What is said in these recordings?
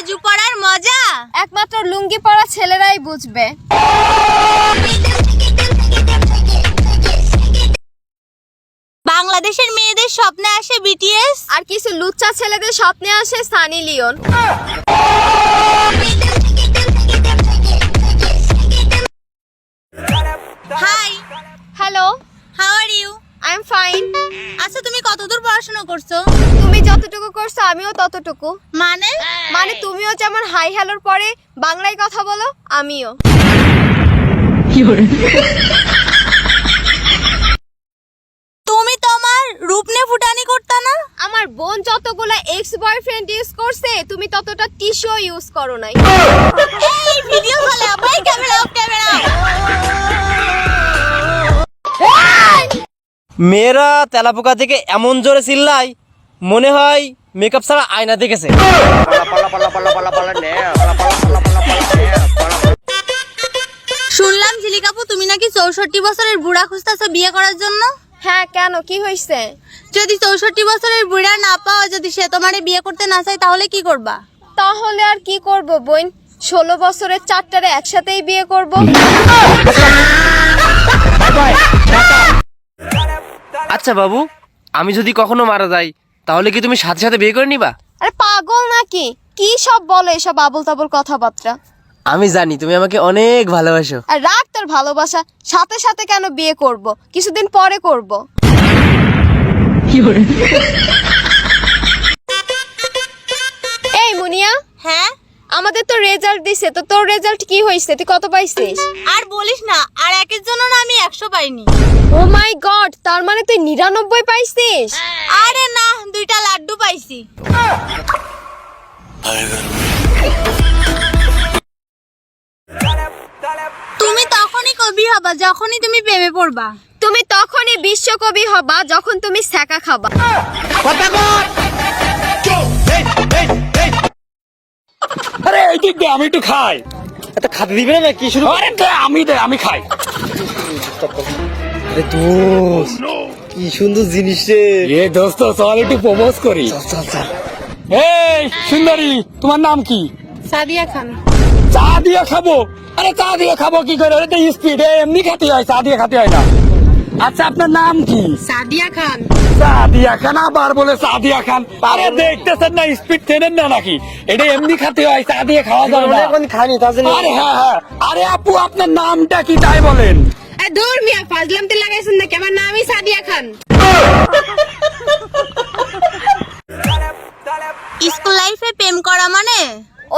বাজু পরার মজা একমাত্র লুঙ্গি পরা ছেলেরাই বুঝবে। বাংলাদেশের মেয়েদের স্বপ্নে আসে বিটিএস, আর কিছু লুচ্চা ছেলেদের স্বপ্নে আসে Sunny Leone. Hi, hello, how are you? I am fine. আচ্ছা, তুমি কতদূর পড়াশোনা করছো? তুমি যতটুকু করছো আমিও ততটুকু। মানে মানে তুমিও যেমন হাই হ্যালোর পরে বাংলায় কথা বলো, আমিও। তুমি তোমার রূপ নিয়ে ফুটানি করতা না? আমার বোন যতগুলা এক্স বয়ফ্রেন্ড ইউজ করছে তুমি ততটা টিস্যু ইউজ করো নাই। এই ভিডিও কলে আবার ক্যামেরা অফ, ক্যামেরা অফ। মেয়েরা তেলাপোকা থেকে এমন জোরে চিল্লায় মনে হয় মেকআপ ছাড়া আয়না দেখেছে। শুনলাম ঝিলিকাপু তুমি নাকি 64 বছরের বুড়া খুঁজতেছো বিয়ে করার জন্য। হ্যাঁ, কেন, কি হয়েছে? যদি 64 বছরের বুড়া না পাওয়া, যদি সে তোমারে বিয়ে করতে না চায়, তাহলে কি করবা? তাহলে আর কি করব বোন, 16 বছরের চারটারে একসাথেই বিয়ে করব। আচ্ছা বাবু, আমি যদি কখনো মারা যাই তাহলে কি তুমি সাথে সাথে বিয়ে করে নিবা? আরে পাগল নাকি, কি সব বলো এসব আবল তাবল কথাবার্তা। আমি জানি তুমি আমাকে অনেক ভালোবাসো। আর রাখ তোর ভালোবাসা, সাথে সাথে কেন বিয়ে করব, কিছুদিন পরে করব। এই মুনিয়া, হ্যাঁ, আমাদের তো রেজাল্ট দিছে, তো তোর রেজাল্ট কি হয়েছে, তুই কত পাইছিস? আর বলিস না, আর একের জন্য না আমি 100 পাইনি। ও মাই গড, তার মানে তুই 99 পাইছিস? আরে না, 2টা লাড্ডু পাইছি। তুমি তখনই কবি হবা যখনই তুমি প্রেমে পড়বা। তুমি তখনই বিশ্বকবি হবা যখন তুমি ছ্যাঁকা খাবা। আরে এই দিক দে, আমি একটু খাই। এটা খাতে দিবে না কি শুরু? আরে দে, আমি খাই। আরে দোস্ত, কি সুন্দর জিনিস রে। এ দোস্ত, চল একটু প্রপোজ করি। চল চল। এই সুন্দরী, তোমার নাম কি? সাদিয়া খান। চা দিয়ে খাবো? আরে চা দিয়ে খাবো কি করে, এটা স্পিড, এমনি খেতে হয়, চা দিয়ে খেতে হয় না। আচ্ছা, আপনার নাম কি? সাদিয়া খান। সাদিয়া খান, আবার বলে সাদিয়া খান। আরে দেখতেছেন না, স্পিড ট্রেনের না নাকি? এটা এমনি খেতে হয়, চা দিয়ে খাওয়া যায় না। এখন খাইনি তার জন্য। আরে হ্যাঁ, আরে আপু, আপনার নামটা কি তাই বলেন? দূর মিয়া, ফাজলাম তে লাগাইছেন না, কেমন নামই সাদিয়া খান। স্কুল লাইফে প্রেম করা মানে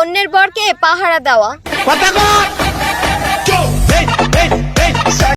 অন্যের বরকে পাহারা দেওয়া।